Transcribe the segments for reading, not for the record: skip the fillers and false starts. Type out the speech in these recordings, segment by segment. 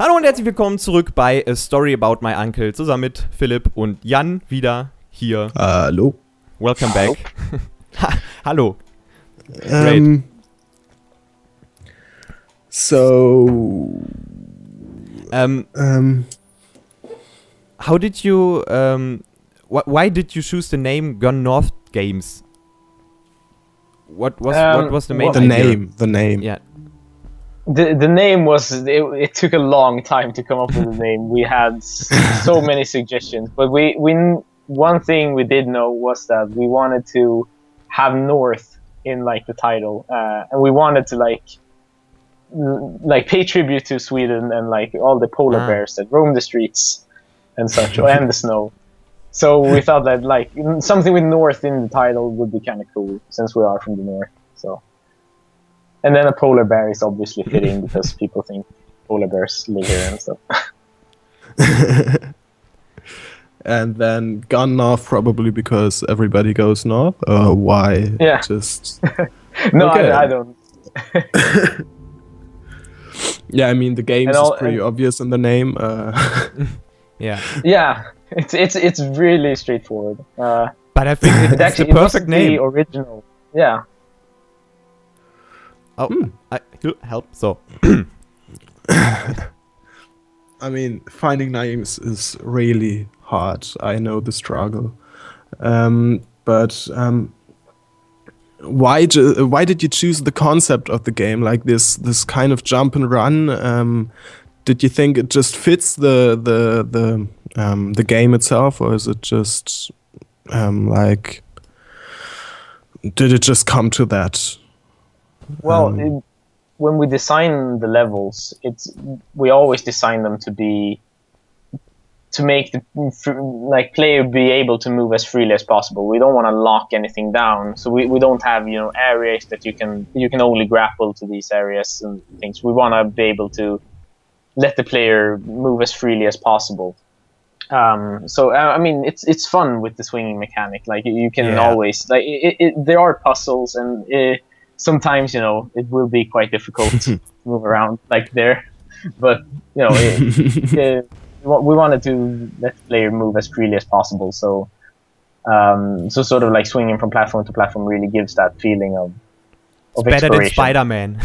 Hallo und herzlich willkommen zurück bei A Story About My Uncle, zusammen mit Philipp und Jan wieder hier. Hallo. Welcome back. Hallo. So. How did you? Why did you choose the name Gone North Games? What was the main idea? The name. Yeah. The name was, it took a long time to come up with a name. We had so many suggestions, but one thing we did know was that we wanted to have North in like the title, and we wanted to like pay tribute to Sweden and like all the polar bears that roam the streets and such, and the snow. So we thought that like something with North in the title would be kind of cool since we are from the North. So. And then a polar bear is obviously fitting because people think polar bears live here and stuff. And then gone north probably because everybody goes north. Why? Yeah. Just. No, okay. I don't. Yeah, I mean the game is pretty obvious in the name. Yeah. Yeah, it's really straightforward. But I think it's actually the perfect name. The original. Yeah. Oh, help! So, I mean, finding names is really hard. I know the struggle, but why did you choose the concept of the game like this kind of jump and run? Did you think it just fits the game itself, or is it just like? Did it just come to that? Well, when we design the levels, we always design them to make the player be able to move as freely as possible. We don't want to lock anything down, so we don't have areas that you can only grapple to these areas and things. We want to be able to let the player move as freely as possible. So I mean, it's fun with the swinging mechanic. Like you can always there are puzzles and. Sometimes, it will be quite difficult to move around like there, but we wanted to let the player move as freely as possible. So, sort of like swinging from platform to platform really gives that feeling of better than Spider-Man.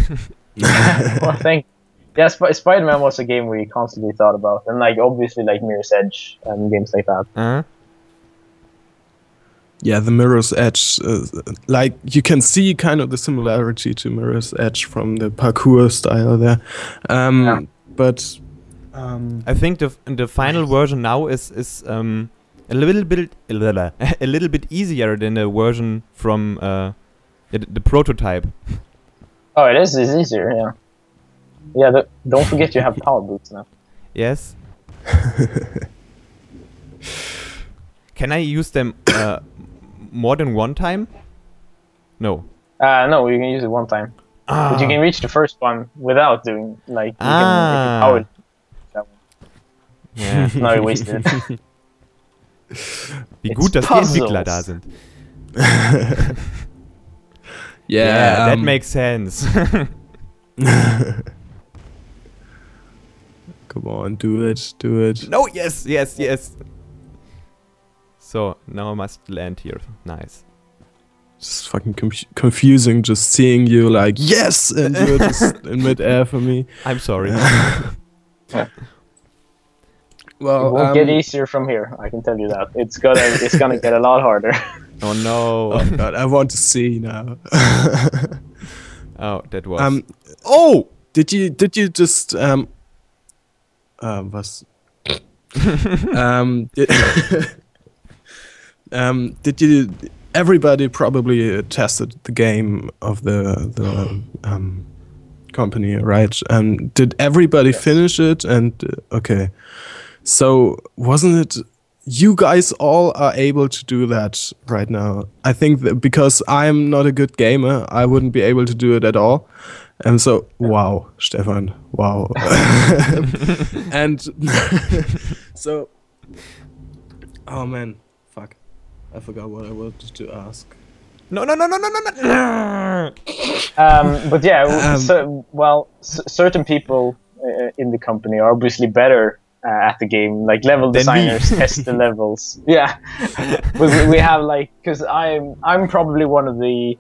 Well, yeah, Spider-Man was a game we constantly thought about, and like obviously like Mirror's Edge and games like that. Yeah, the Mirror's Edge, like you can see kind of the similarity to Mirror's Edge from the parkour style there, but I think the final version now is a little bit easier than the version from the prototype. Oh, it is. It's easier, yeah. Yeah, don't forget you have power boots now. Yes. Can I use them more than one time? No. No, you can use it one time. But you can reach the first one without doing like you can power that one. Yeah. Now you wasted it. Wie gut, dass die Entwickler da sind. Yeah, that makes sense. Come on, do it. No, yes. So, now I must land here. Nice. It's fucking confusing just seeing you like, yes! And you're just in mid-air for me. I'm sorry. Well, it won't get easier from here, I can tell you that. It's gonna get a lot harder. Oh no. Oh god, I want to see now. Oh, that was... oh! Did you just... was? Did you? Everybody probably tested the game of the company, right? Did everybody finish it? And okay, so wasn't it? You guys all are able to do that right now. I think that because I'm not a good gamer, I wouldn't be able to do it at all. And so, wow, Stefan, wow. And so, oh man. I forgot what I wanted to ask. No. But yeah, certain people in the company are obviously better at the game. Like level designers test the levels. Yeah, we have like, because I'm probably one of the,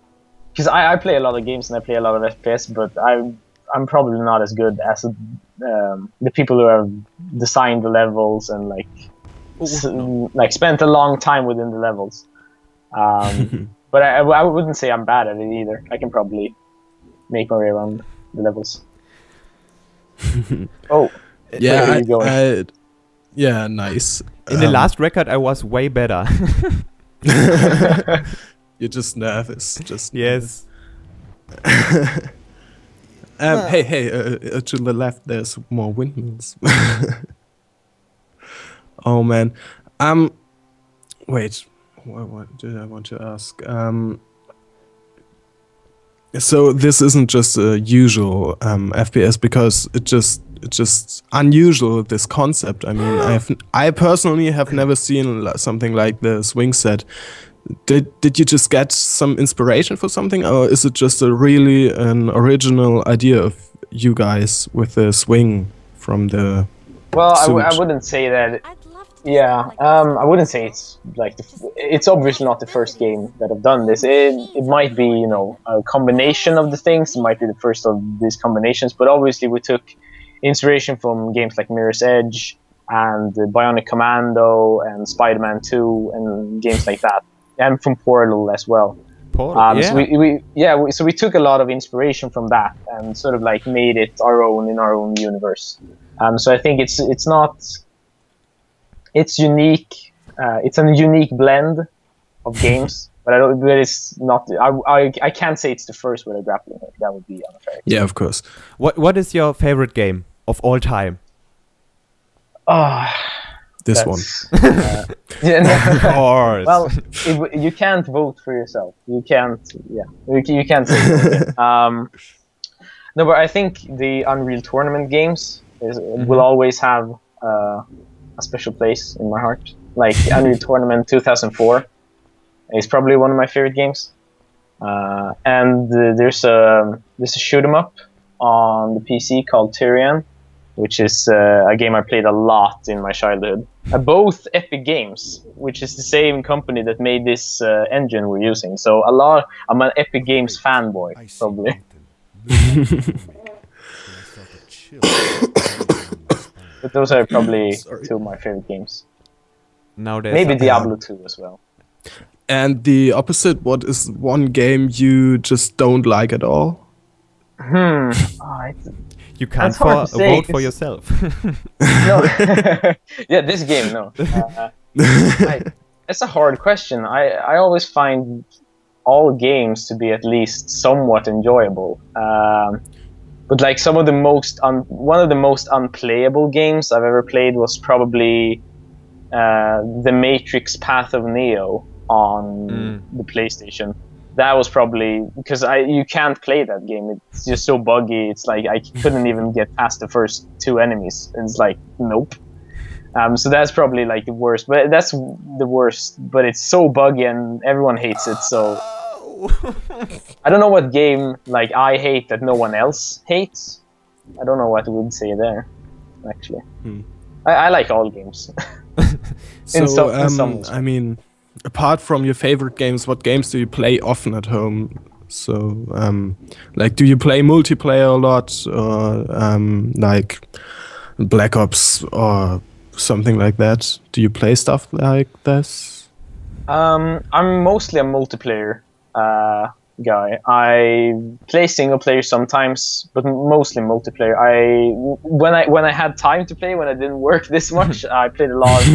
because I play a lot of games and I play a lot of FPS, but I'm probably not as good as the people who have designed the levels and like like spent a long time within the levels. But I wouldn't say I'm bad at it either. I can probably make my way around the levels. Oh, yeah, where are you going? yeah, nice. In the last record, I was way better. You're just nervous. Just Yes. Hey, to the left, there's more windmills. Oh man. Wait. What did I want to ask? So this isn't just a usual FPS, because it's just unusual, this concept. I mean, I personally have never seen something like the swing set. Did you just get some inspiration for something, or is it just really an original idea of you guys with the swing from the? Well, I wouldn't say that. Yeah, I wouldn't say it's like it's obviously not the first game that I've done this. It might be, you know, a combination of the things. It might be the first of these combinations, but obviously we took inspiration from games like Mirror's Edge and Bionic Commando and Spider-Man 2 and games like that, and from Portal as well. Portal, yeah. So we took a lot of inspiration from that and sort of like made it our own in our own universe. So I think it's unique. It's a unique blend of games, but it's not. I can't say it's the first with a grappling hook. That would be unfair. Yeah, of course. What is your favorite game of all time? This one. Yeah, no. Of course. Well, you can't vote for yourself. You can't. Yeah, you can't say. No, but I think the Unreal Tournament games will always have a special place in my heart. Like Unreal Tournament 2004 is probably one of my favorite games. And there's a shoot 'em up on the PC called Tyrian, which is a game I played a lot in my childhood. Both Epic Games, which is the same company that made this engine we're using. So I'm an Epic Games fanboy, probably. But those are probably two of my favorite games. Maybe Diablo 2 as well. And the opposite, what is one game you just don't like at all? You can't vote for yourself. No. Yeah, this game, no. It's a hard question. I always find all games to be at least somewhat enjoyable. But like some of the one of the most unplayable games I've ever played was probably The Matrix Path of Neo on the PlayStation. That was probably because you can't play that game. It's just so buggy. It's like I couldn't even get past the first 2 enemies. It's like nope. So that's probably like the worst. But that's the worst. But it's so buggy and everyone hates it. So I don't know what game like I hate that no one else hates. I don't know what I would say there. Actually, I like all games. in some I mean, apart from your favorite games, what games do you play often at home? So, like, do you play multiplayer a lot, or like Black Ops or something like that? Do you play stuff like this? I'm mostly a multiplayer guy. I play single player sometimes, but mostly multiplayer. When I had time to play, when I didn't work this much, I played a lot of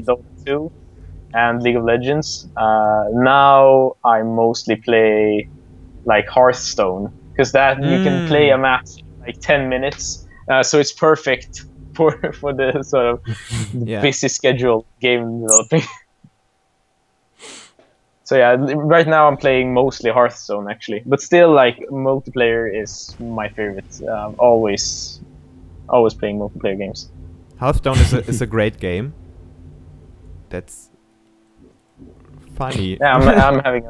Dota 2 and League of Legends. Now I mostly play like Hearthstone, because that you can play a match in like 10 minutes, so it's perfect for the sort of busy schedule game developing. So yeah, right now I'm playing mostly Hearthstone actually, but still like multiplayer is my favorite. Always playing multiplayer games. Hearthstone is a great game. That's funny. Yeah, I'm having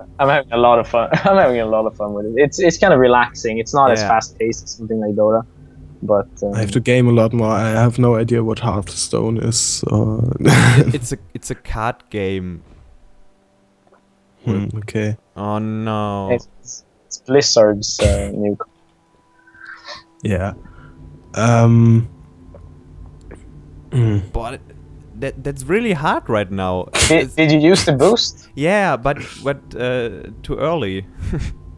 a lot of fun. I'm having a lot of fun with it. It's kind of relaxing. It's not as fast paced as something like Dota. But I have to game a lot more. I have no idea what Hearthstone is. It's a card game. Okay. Oh no. it's Blizzard's new. Yeah. But that's really hard right now. Did you use the boost? Yeah, but too early.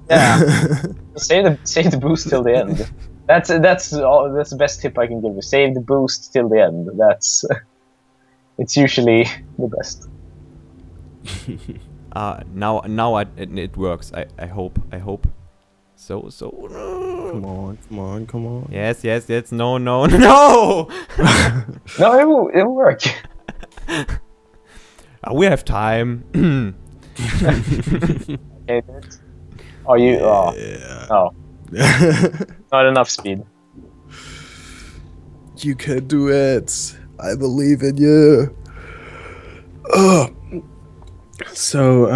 Yeah. save the boost till the end. That's the best tip I can give you. Save the boost till the end. That's it's usually the best. Now it works. I hope. So. Come on. Yes. No. No, No, it'll work. We have time. Okay, good. Oh, you. Yeah. Oh. Not enough speed. You can do it. I believe in you. So,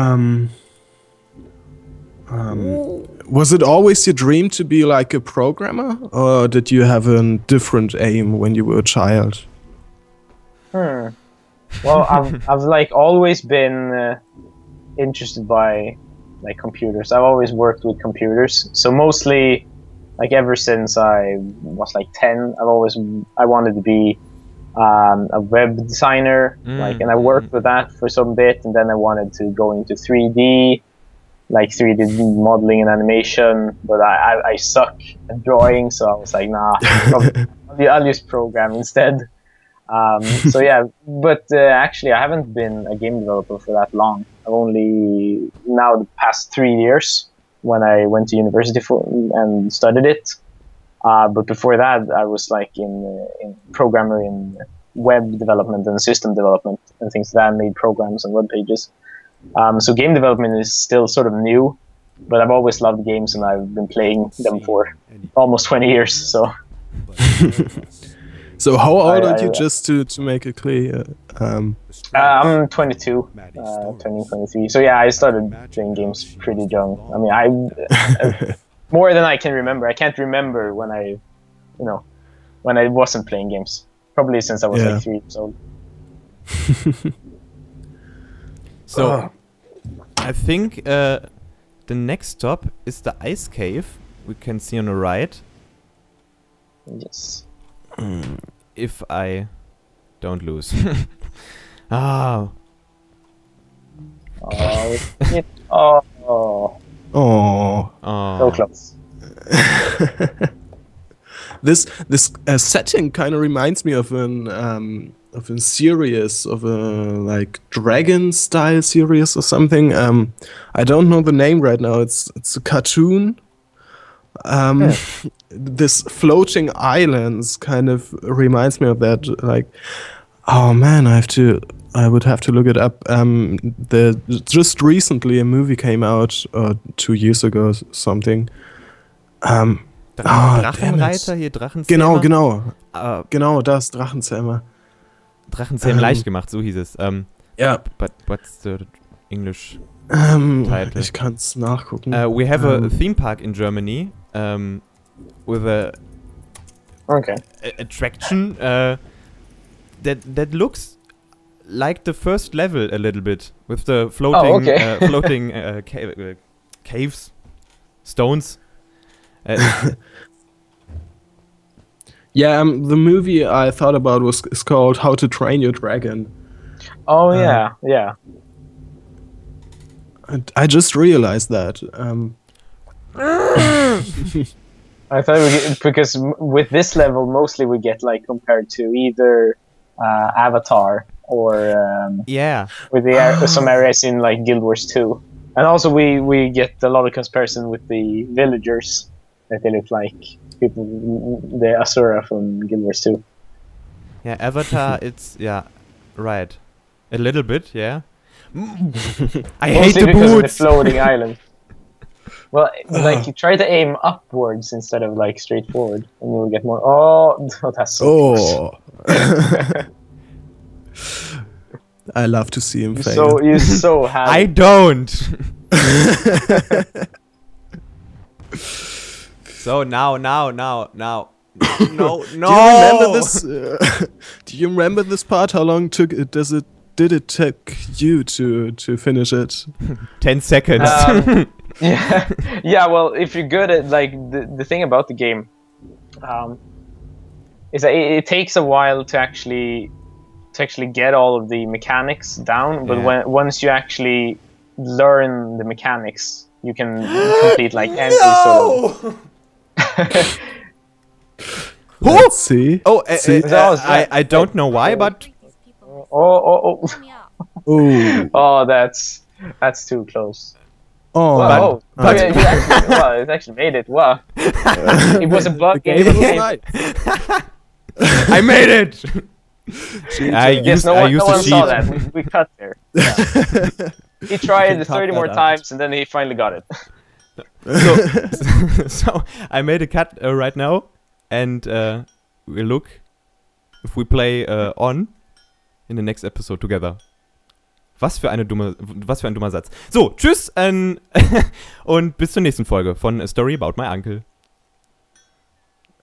was it always your dream to be like a programmer, or did you have a different aim when you were a child? Well, I've like always been interested by like computers. I've always worked with computers, so mostly like ever since I was like 10, I wanted to be a web designer, like, and I worked with that for some bit, and then I wanted to go into 3D, like 3D modeling and animation, but I suck at drawing, so I was like, nah, I'll just program instead. So yeah, but actually I haven't been a game developer for that long. I've only now the past 3 years when I went to university and studied it. But before that, I was like in programmer in web development and system development and things like that. I made programs and web pages. So game development is still sort of new, but I've always loved games and I've been playing them for almost 20 years. So. So how old are you, just to make it clear? I'm 22, turning 23. So yeah, I started playing games pretty young. I mean, I more than I can remember. I can't remember when I wasn't playing games. Probably since I was like 3 years old. So, I think the next stop is the ice cave. We can see on the right. Yes. If I don't lose. Ah. Oh. So close. This setting kind of reminds me of a series, of a like dragon style series or something. I don't know the name right now. It's a cartoon. This floating islands kind of reminds me of that. Like, oh man, I would have to look it up. Just recently a movie came out 2 years ago, something. Drachenreiter, hier Drachenzähmer. Genau, das Drachenzähmer. Drachenzähmen leicht gemacht, so hieß es. Yeah. But what's the English title? Ich kann's nachgucken. We have a theme park in Germany with a attraction that looks like the first level a little bit, with the floating caves, stones. Yeah, the movie I thought about is called How to Train Your Dragon. Oh yeah. I just realized that. I thought because with this level, mostly we get like compared to either Avatar or with some areas in like Guild Wars 2, and also we get a lot of comparison with the villagers that they look like people, the Asura from Guild Wars 2. Yeah, Avatar, it's right, a little bit, yeah. I hate the because of the boots. floating island. Well, like you try to aim upwards instead of like straight forward, and you'll get more. Oh, that's so close. I love to see him fail. You're so happy. I don't. So now. No, no. Do you remember this? Do you remember this part? How long did it take you to finish it? 10 seconds. Yeah. Well, if you're good at like the thing about the game, is that it takes a while to actually get all of the mechanics down. But once you actually learn the mechanics, you can complete like every sort of. Let's see. Oh, See? I don't know why, but Oh, that's too close. Oh, Wow. It actually made it. Wow. It was a bug game. Right. I made it. I no used one to saw cheat. that. We cut there. Yeah. He tried 30 more times and then he finally got it. So I made a cut right now, and we'll look if we play on in the next episode together. Was für ein dummer Satz. So, tschüss und bis zur nächsten Folge von A Story About My Uncle.